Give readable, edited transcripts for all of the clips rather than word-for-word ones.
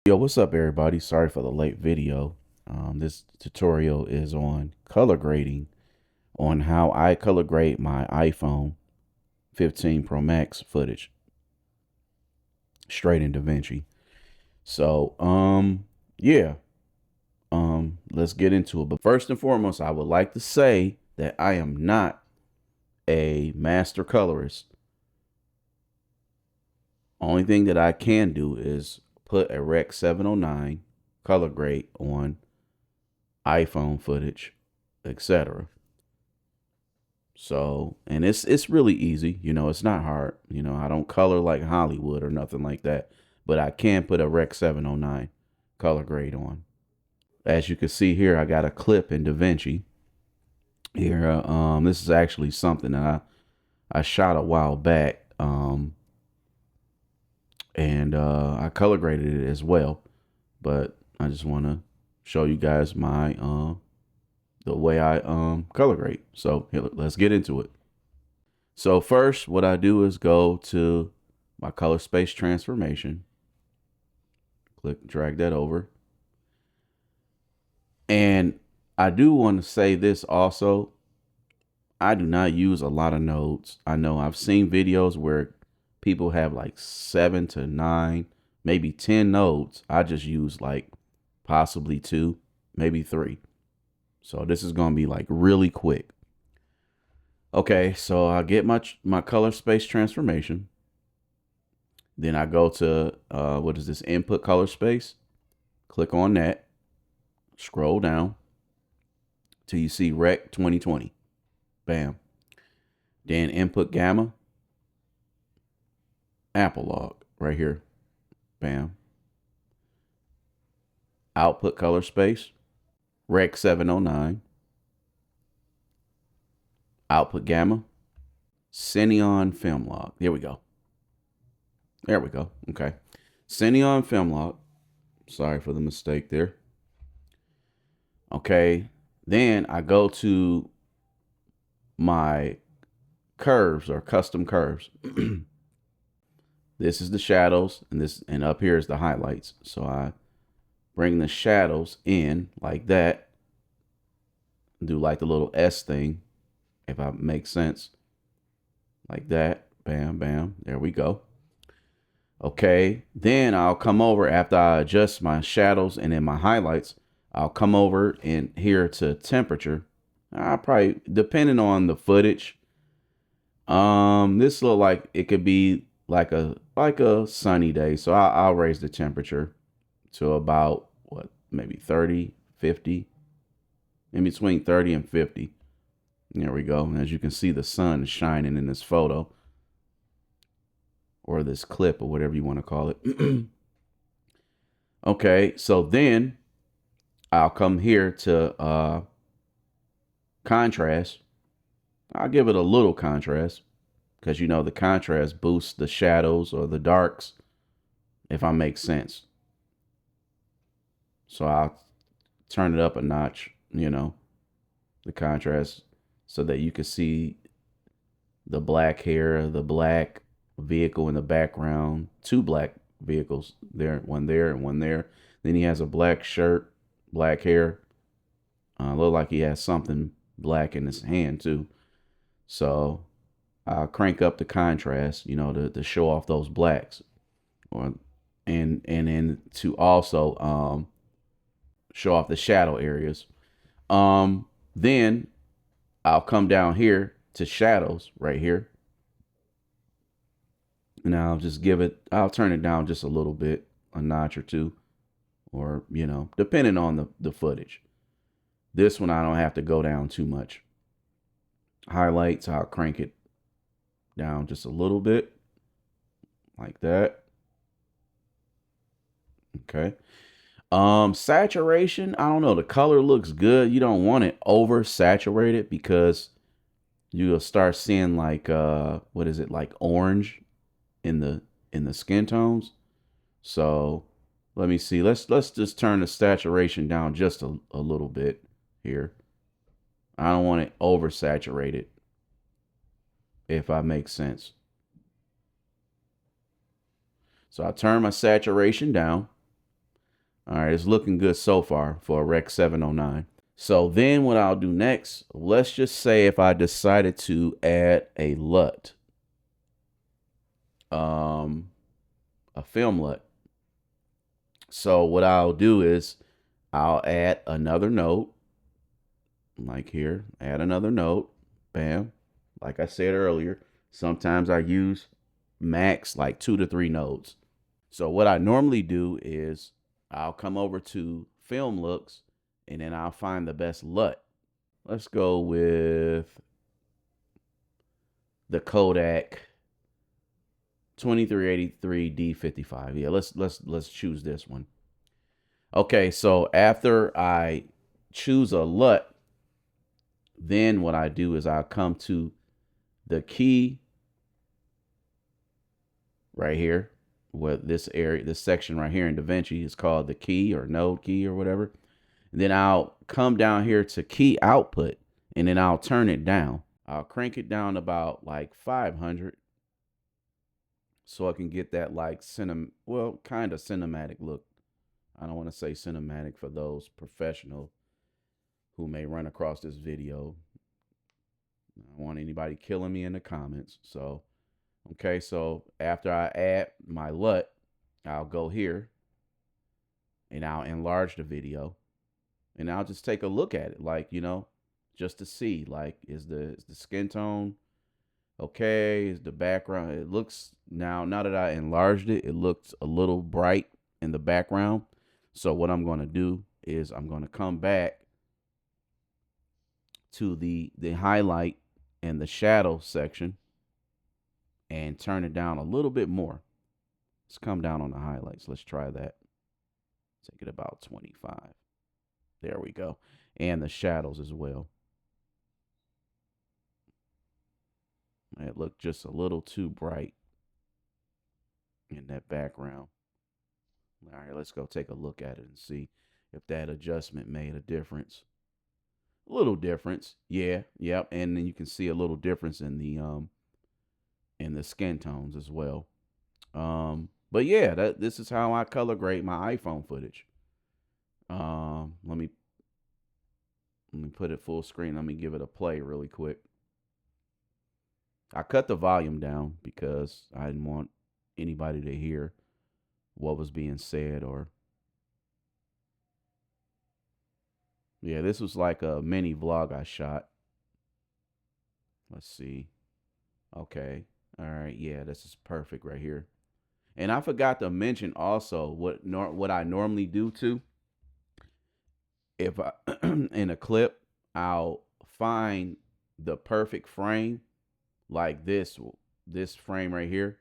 Yo, what's up, everybody? Sorry for the late video. This tutorial is on color grading, on how I color grade my iPhone 15 Pro Max footage straight in DaVinci. So, yeah, let's get into it. But first and foremost, I would like to say that I am not a master colorist. Only thing that I can do is put a REC709 color grade on iPhone footage, etc. So, and it's really easy, it's not hard. I don't color like Hollywood or nothing like that, but I can put a REC709 color grade on. As you can see here, I got a clip in DaVinci here. This is actually something that I shot a while back, and I color graded it as well, but I just want to show you guys my the way I color grade. So here, let's get into it. So first, what I do is go to my color space transformation, drag that over. And I do want to say this also, I do not use a lot of nodes. I know I've seen videos where people have like 7 to 9, maybe 10 nodes. I just use like possibly 2, maybe 3. So this is going to be like really quick. Okay, so I get my color space transformation. Then I go to, what is this, input color space. Click on that. Scroll down till you see REC 2020. Bam. Then input gamma. Apple log right here. Bam. Output color space. REC 709. Output gamma. Cineon film log. There we go. There we go. Okay. Cineon film log. Sorry for the mistake there. Okay. Then I go to my curves or custom curves. This is the shadows, and up here is the highlights. So I bring the shadows in like that. Do like the little S thing, if I make sense. Like that. Bam, bam. There we go. Okay. Then I'll come over after I adjust my shadows and then my highlights. I'll come over in here to temperature. I probably, depending on the footage, this look like it could be like a sunny day. So I'll raise the temperature to about what, maybe 30, 50, in between 30 and 50. There we go. As you can see, the sun is shining in this photo or this clip or whatever you want to call it. Okay, so then I'll come here to contrast. I'll give it a little contrast because the contrast boosts the shadows or the darks, if I make sense. So I'll turn it up a notch, the contrast, so that you can see the black hair, the black vehicle in the background, 2 black vehicles there and one there. Then he has a black shirt, black hair. Look like he has something black in his hand too. So I'll crank up the contrast, to show off those blacks, and then to also show off the shadow areas. Then I'll come down here to shadows right here. And I'll just I'll turn it down just a little bit, a notch or two, or, depending on the footage. This one, I don't have to go down too much. Highlights, I'll crank it down just a little bit like that. Okay. Saturation, I don't know. The color looks good. You don't want it over saturated because you'll start seeing like what is it, like orange in the skin tones. So let me see. Let's just turn the saturation down just a little bit here. I don't want it oversaturated, if I make sense. So I turn my saturation down. All right, it's looking good so far for a REC709. So then what I'll do next, let's just say if I decided to add a LUT, a film LUT. So what I'll do is I'll add another node, like here, add another node, bam. Like I said earlier, sometimes I use max like 2 to 3 nodes. So what I normally do is I'll come over to film looks and then I'll find the best LUT. Let's go with the Kodak 2383 D55. Yeah, let's choose this one. Okay, so after I choose a LUT, then what I do is I'll come to the key right here, with this area, this section right here in DaVinci is called the key or node key or whatever. And then I'll come down here to key output and then I'll turn it down. I'll crank it down about like 500 so I can get that like kind of cinematic look. I don't want to say cinematic for those professional who may run across this video. I don't want anybody killing me in the comments. So, okay, so after I add my LUT, I'll go here and I'll enlarge the video and I'll just take a look at it, like, you know, just to see, like, is the skin tone okay? Is the background, it looks, now that I enlarged it, it looks a little bright in the background. So what I'm going to do is I'm going to come back to the highlight and the shadow section and turn it down a little bit more. Let's come down on the highlights. Let's try that. Take it about 25. There we go. And the shadows as well. It looked just a little too bright in that background. All right, let's go take a look at it and see if that adjustment made a difference. A little difference. Yeah, yep. And then you can see a little difference in the skin tones as well. But yeah, this is how I color grade my iPhone footage. Let me put it full screen. Let me give it a play really quick. I cut the volume down because I didn't want anybody to hear what was being said. Or yeah, this was like a mini vlog I shot. Let's see. Okay. All right. Yeah, this is perfect right here. And I forgot to mention also what I normally do too. If I in a clip, I'll find the perfect frame, like this frame right here.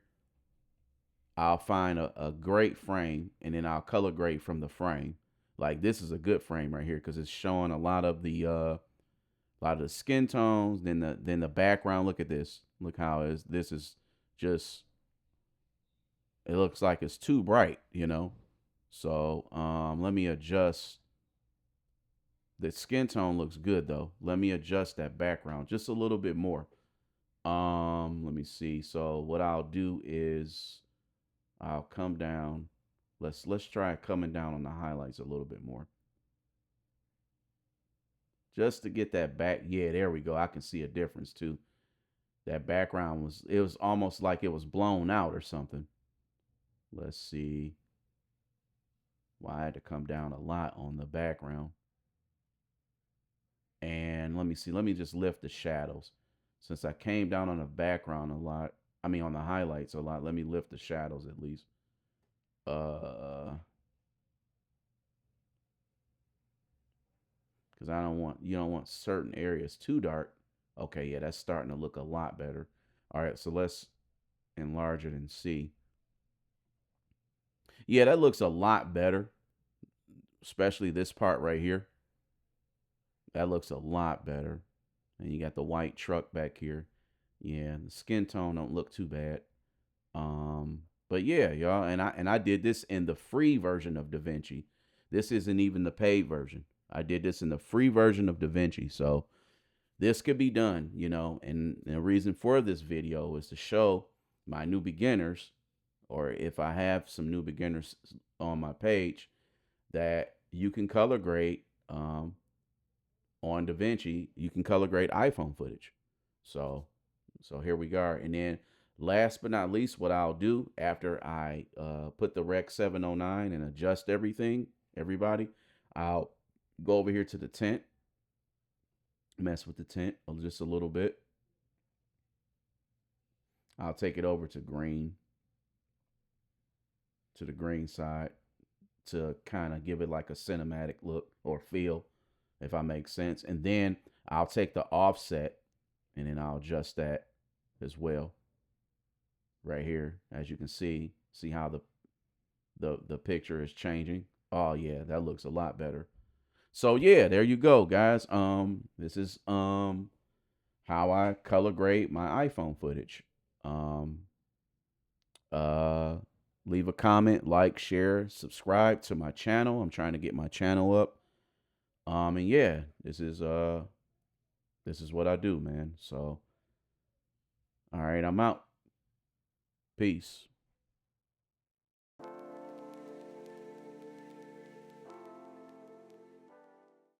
I'll find a great frame and then I'll color grade from the frame. Like this is a good frame right here because it's showing a lot of the skin tones. Then the background. Look at this. Look how this is just. It looks like it's too bright, you know. So let me adjust. The skin tone looks good though. Let me adjust that background just a little bit more. Let me see. So what I'll do is I'll come down. Let's try coming down on the highlights a little bit more. Just to get that back. Yeah, there we go. I can see a difference too. That background was almost like it was blown out or something. Let's see. Well, I had to come down a lot on the background. And let me see. Let me just lift the shadows. Since I came down on the background a lot, I mean on the highlights a lot, let me lift the shadows at least. Because you don't want certain areas too dark. Okay, yeah, that's starting to look a lot better. All right, so let's enlarge it and see. Yeah, that looks a lot better, especially this part right here. That looks a lot better. And you got the white truck back here. Yeah, the skin tone don't look too bad. But yeah, y'all, and I did this in the free version of DaVinci. This isn't even the paid version. I did this in the free version of DaVinci. So this could be done, you know, and the reason for this video is to show my new beginners, or if I have some new beginners on my page, that you can color grade on DaVinci. You can color grade iPhone footage. So here we go. And then last but not least, what I'll do after I put the REC709 and adjust everybody, I'll go over here to the tint, mess with the tint just a little bit. I'll take it over to green, to the green side, to kind of give it like a cinematic look or feel, if I make sense. And then I'll take the offset and then I'll adjust that as well. Right here, as you can see how the picture is changing. Oh yeah, that looks a lot better. So yeah, there you go, guys. This is how I color grade my iPhone footage. Leave a comment, like, share, subscribe to my channel. I'm trying to get my channel up. And yeah, this is what I do, man. So all right, I'm out. Peace.